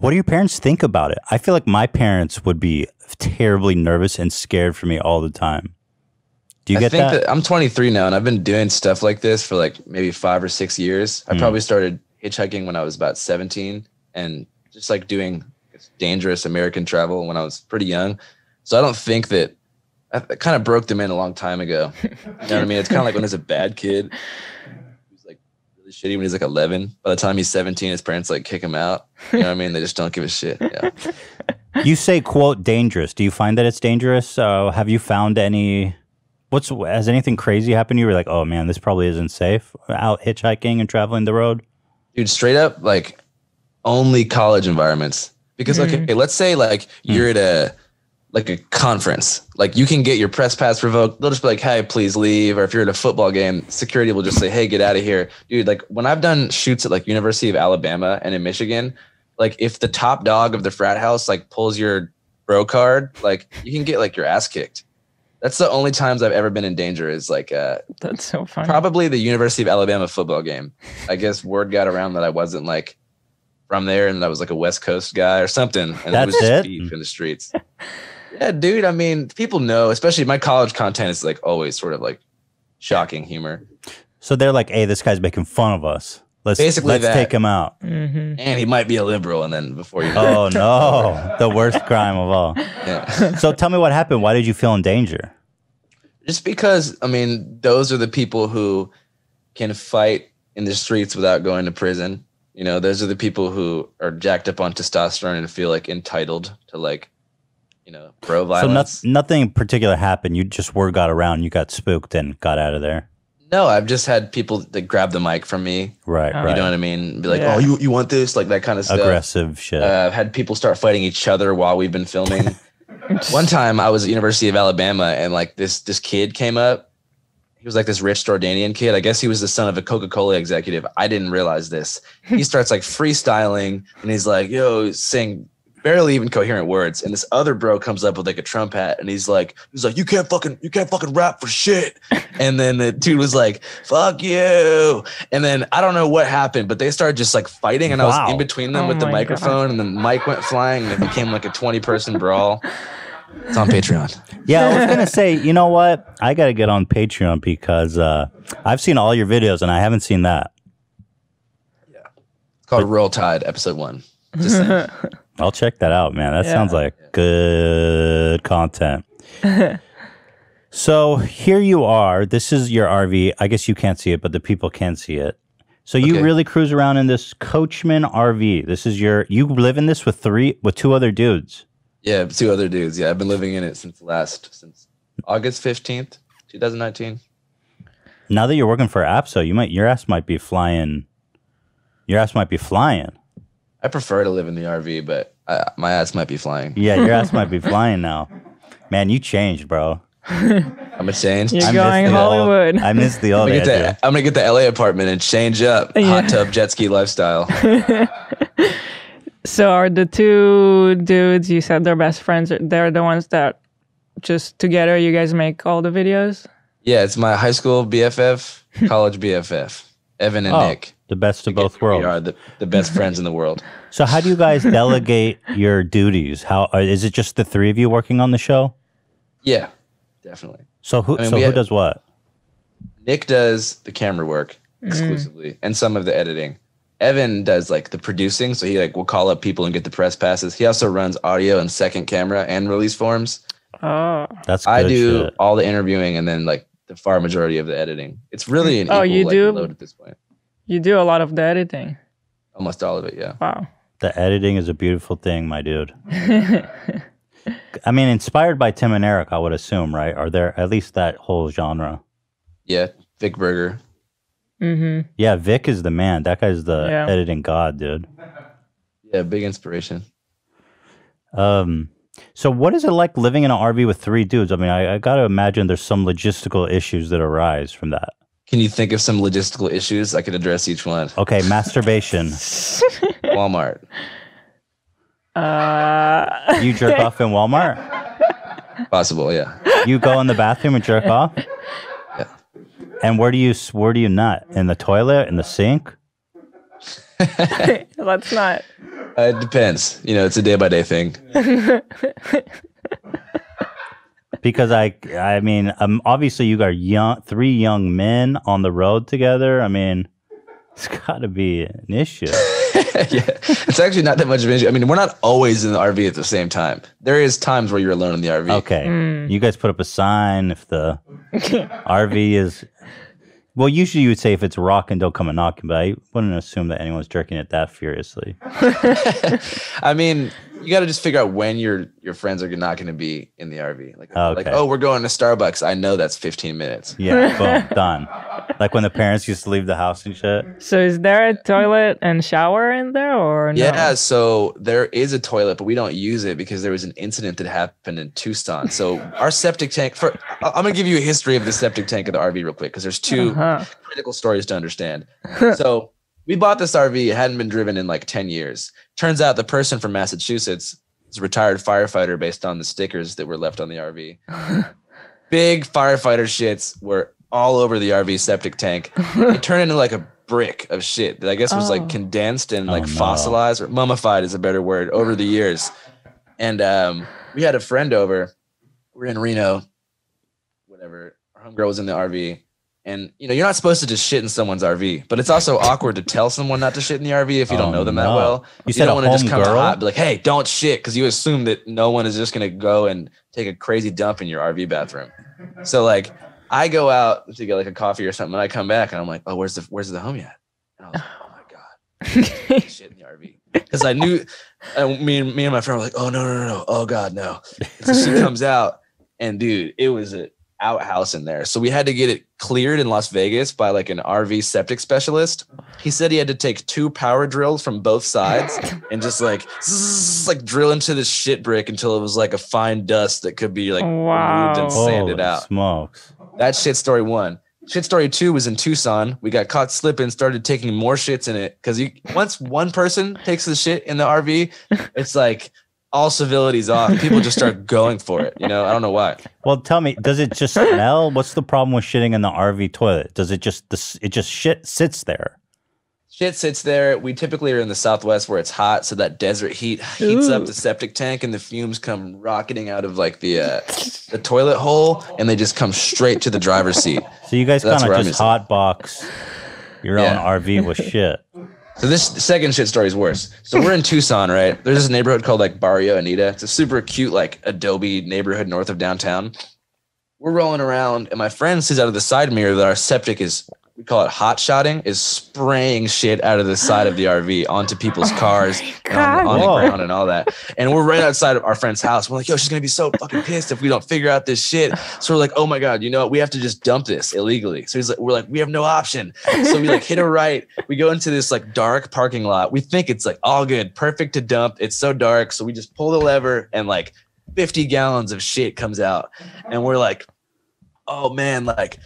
What do your parents think about it? I feel like my parents would be terribly nervous and scared for me all the time. Do you get that? I think that I'm 23 now, and I've been doing stuff like this for like maybe 5 or 6 years. I probably started hitchhiking when I was about 17 and just like doing dangerous American travel when I was pretty young. So I don't think that I kind of broke them in a long time ago. You know what I mean? It's kind of like when there's a bad kid who's like really shitty when he's like 11. By the time he's 17, his parents like kick him out. You know what I mean? They just don't give a shit. Yeah. You say, quote, dangerous. Do you find that it's dangerous? Have you found any... Has anything crazy happened to you? You're like, oh man, this probably isn't safe out hitchhiking and traveling the road? Dude, straight up, like only college environments. Because okay, let's say like you're at a conference, like you can get your press pass revoked. They'll just be like, hey, please leave. Or if you're at a football game, security will just say, hey, get out of here. Dude, like when I've done shoots at like University of Alabama and in Michigan, like if the top dog of the frat house like pulls your bro card, like you can get like your ass kicked. That's the only times I've ever been in danger is like that's so funny. Probably the University of Alabama football game. I guess word got around that I wasn't like from there and that I was like a West Coast guy or something. And that's it was just beef in the streets. Yeah, dude. I mean, people know, especially my college content is like always sort of like shocking humor. So they're like, hey, this guy's making fun of us. Let's take him out. And he might be a liberal. And then before you know it. No, the worst crime of all. Yeah. So tell me what happened. Why did you feel in danger? Just because, I mean, those are the people who can fight in the streets without going to prison. You know, those are the people who are jacked up on testosterone and feel like entitled to like, you know, pro violence. So nothing particular happened. You just word got around. You got spooked and got out of there. No, I've just had people that grab the mic from me. Right, You know what I mean? Be like, oh, you want this? Like that kind of stuff. Aggressive shit. I've had people start fighting each other while we've been filming. One time I was at University of Alabama and like this kid came up. He was like this rich Jordanian kid. I guess he was the son of a Coca-Cola executive. I didn't realize this. He starts like freestyling and he's like, yo, saying barely even coherent words. And this other bro comes up with like a Trump hat and he's like, you can't fucking rap for shit. And then the dude was like, fuck you. And then I don't know what happened, but they started just like fighting and I was in between them with the microphone and the mic went flying and it became like a 20-person brawl. It's on Patreon. Yeah, I was going to say, you know what? I got to get on Patreon because I've seen all your videos and I haven't seen that. Yeah. It's called Roll Tide, episode 1. Just saying. I'll check that out, man. That sounds like good content. So here you are. This is your RV. I guess you can't see it, but the people can see it. So you really cruise around in this Coachman RV. This is you live in this with 2 other dudes. Yeah, 2 other dudes. Yeah, I've been living in it since August 15th, 2019. Now that you're working for APSO, your ass might be flying. I prefer to live in the RV, but my ass might be flying. Yeah, your ass might be flying now. Man, you changed, bro. I'm a change. You're going Hollywood. I miss the old I'm gonna get the LA apartment and change up. Hot tub jet ski lifestyle. So are the 2 dudes you said they're best friends? They're the ones that just together you guys make all the videos? Yeah, it's my high school BFF, college BFF, Evan and Nick. The best of both worlds. We are the best friends in the world. So how do you guys delegate your duties? Is it just the 3 of you working on the show? Yeah, definitely. So who does what? Nick does the camera work exclusively and some of the editing. Evan does like the producing, so he like will call up people and get the press passes. He also runs audio and second camera and release forms. Oh, that's good. I do shit. all the interviewing and then like the far majority of the editing. It's really an equal load at this point. You do a lot of the editing. Almost all of it, yeah. Wow. The editing is a beautiful thing, my dude. I mean, inspired by Tim and Eric, I would assume, right? Are there at least that whole genre? Yeah, Vic Berger. Yeah, Vic is the man. That guy's the editing god, dude. Yeah, big inspiration. So what is it like living in an RV with 3 dudes? I mean, I got to imagine there's some logistical issues that arise from that. Can you think of some logistical issues? I could address each one. Okay, masturbation. Walmart. You jerk off in Walmart? Possible, yeah. You go in the bathroom and jerk off? Yeah. And where do you nut? In the toilet? In the sink? Let's not. It depends. You know, it's a day by day thing. Because I mean, obviously you got three young men on the road together. I mean, it's got to be an issue. Yeah, it's actually not that much of an issue. I mean, we're not always in the RV at the same time. There is times where you're alone in the RV. Okay, you guys put up a sign if the RV is. Well, usually you would say if it's rocking, don't come and knocking, but I wouldn't assume that anyone's jerking it that furiously. I mean, you got to just figure out when your friends are not going to be in the RV. Like, Okay. oh, we're going to Starbucks. I know that's 15 minutes. Yeah, boom, done. Like when the parents used to leave the house and shit. So is there a toilet and shower in there or no? Yeah, so there is a toilet, but we don't use it because there was an incident that happened in Tucson. So our septic tank, I'm going to give you a history of the septic tank of the RV real quick because there's two critical stories to understand. So we bought this RV. It hadn't been driven in like 10 years. Turns out the person from Massachusetts is a retired firefighter based on the stickers that were left on the RV. Big firefighter shits were all over the RV septic tank. It turned into like a brick of shit that I guess was like condensed and like fossilized or mummified is a better word over the years. And we had a friend over. We're in Reno, whatever. Our homegirl was in the RV. And, you know, you're not supposed to just shit in someone's RV, but it's also awkward to tell someone not to shit in the RV if you don't know them that well. You said don't want to just come girl? out and be like, hey, don't shit, because you assume that no one is just going to go and take a crazy dump in your RV bathroom. So, like, I go out to get, like, a coffee or something, and I come back, and I'm like, oh, where's the homie at? And I was like, oh, my God. Shit in the RV. Because I knew, me and my friend were like, oh, no. Oh, God, no. And so she comes out, and, dude, it was a outhouse in there. So we had to get it cleared in Las Vegas by like an RV septic specialist. He said he had to take 2 power drills from both sides and just like drill into this shit brick until it was like a fine dust that could be like removed and sanded out. Smokes. That's shit story 1. Shit story 2 was in Tucson. We got caught slipping, started taking more shits in it because once one person takes the shit in the RV, it's like all civility's off. People just start going for it. You know, I don't know why. Well, tell me, does it just smell? What's the problem with shitting in the RV toilet? Does it just shit sits there? Shit sits there. We typically are in the Southwest where it's hot, so that desert heat heats up the septic tank, and the fumes come rocketing out of like the toilet hole, and they just come straight to the driver's seat. So you guys kind of just hotbox your own RV with shit. So this second shit story is worse. So we're in Tucson, right? There's this neighborhood called like Barrio Anita. It's a super cute like adobe neighborhood north of downtown. We're rolling around, and my friend sees out of the side mirror that our septic is, we call it hot shotting, is spraying shit out of the side of the RV onto people's cars and on the ground and all that. And we're right outside of our friend's house. We're like, yo, she's gonna be so fucking pissed if we don't figure out this shit. So we're like, oh my God, you know what? We have to just dump this illegally. So we're like, we have no option. So we like hit a right. We go into this like dark parking lot. We think it's like all good, perfect to dump. It's so dark. So we just pull the lever and like 50 gallons of shit comes out. And we're like, oh man, like,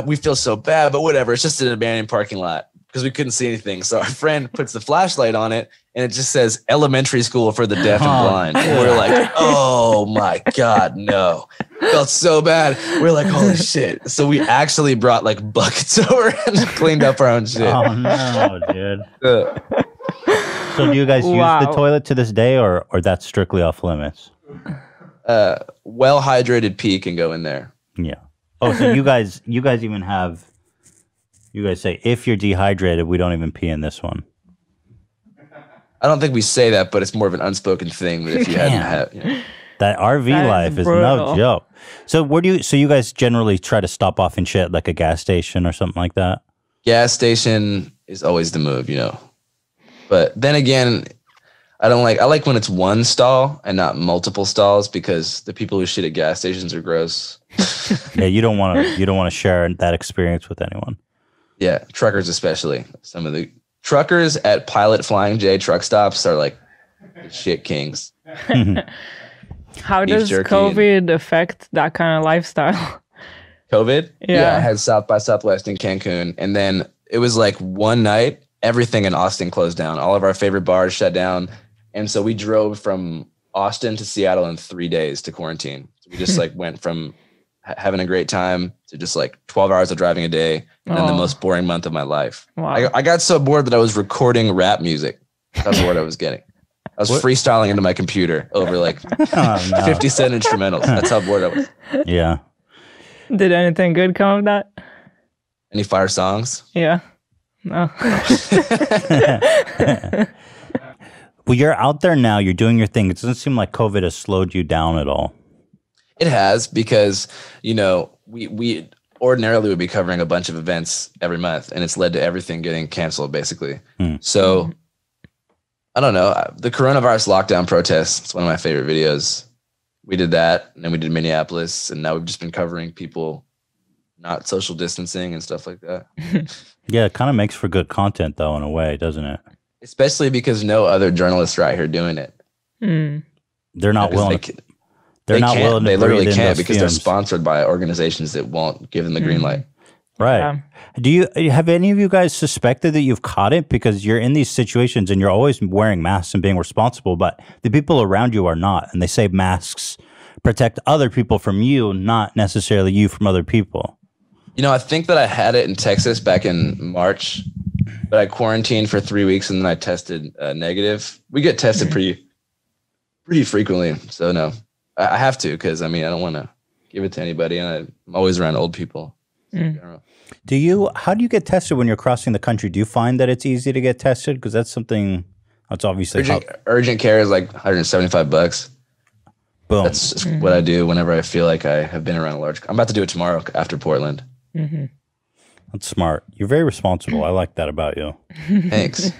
we feel so bad, but whatever. It's just an abandoned parking lot because we couldn't see anything. So our friend puts the flashlight on it, and it just says elementary school for the deaf and blind. And we're like, oh my God, no. Felt so bad. We're like, holy shit. So we actually brought like buckets over and cleaned up our own shit. Oh no, dude. So do you guys use the toilet to this day, or that's strictly off limits? Well-hydrated pee can go in there. Yeah. Oh, so you guys even have, you guys say, if you're dehydrated, we don't even pee in this one. I don't think we say that, but it's more of an unspoken thing that if you hadn't had, you know. That RV life is no joke. So you guys generally try to stop off and shit at like a gas station or something like that? Gas station is always the move, you know. But then again, I like when it's one stall and not multiple stalls because the people who shit at gas stations are gross. Yeah, you don't want to share that experience with anyone. Yeah, truckers especially. Some of the truckers at Pilot Flying J truck stops are like the shit kings. How does COVID affect that kind of lifestyle? COVID? Yeah, I had South by Southwest in Cancun, and then it was like one night, everything in Austin closed down. All of our favorite bars shut down. And so we drove from Austin to Seattle in 3 days to quarantine. So we just like went from having a great time to just like 12 hours of driving a day and then the most boring month of my life. Wow. I got so bored that I was recording rap music. That's the word I was getting. I was freestyling into my computer over like 50-cent instrumentals. That's how bored I was. Yeah. Did anything good come of that? Any fire songs? Yeah. No. Well, you're out there now. You're doing your thing. It doesn't seem like COVID has slowed you down at all. It has, because, you know, we ordinarily would be covering a bunch of events every month, and it's led to everything getting canceled, basically. So, I don't know. The coronavirus lockdown protest, it's one of my favorite videos. We did that, and then we did Minneapolis, and now we've just been covering people not social distancing and stuff like that. Yeah, it kind of makes for good content, though, in a way, doesn't it? Especially because no other journalists are out here doing it. They're not willing. They're not willing to. They literally can't fumes. because they're sponsored by organizations that won't give them the green light. Right. Yeah. Do you have any of you guys suspected that you've caught it, because you're in these situations and you're always wearing masks and being responsible, but the people around you are not, and they say masks protect other people from you, not necessarily you from other people. You know, I think that I had it in Texas back in March, but I quarantined for 3 weeks and then I tested negative. We get tested pretty frequently, so no, I have to, because I mean, I don't want to give it to anybody, and I'm always around old people. So how do you get tested when you're crossing the country? Do you find that it's easy to get tested? Because that's something that's obviously urgent care is like $175. Boom. That's what I do whenever I feel like I have been around a large. I'm about to do it tomorrow after Portland. That's smart. You're very responsible. I like that about you. Thanks.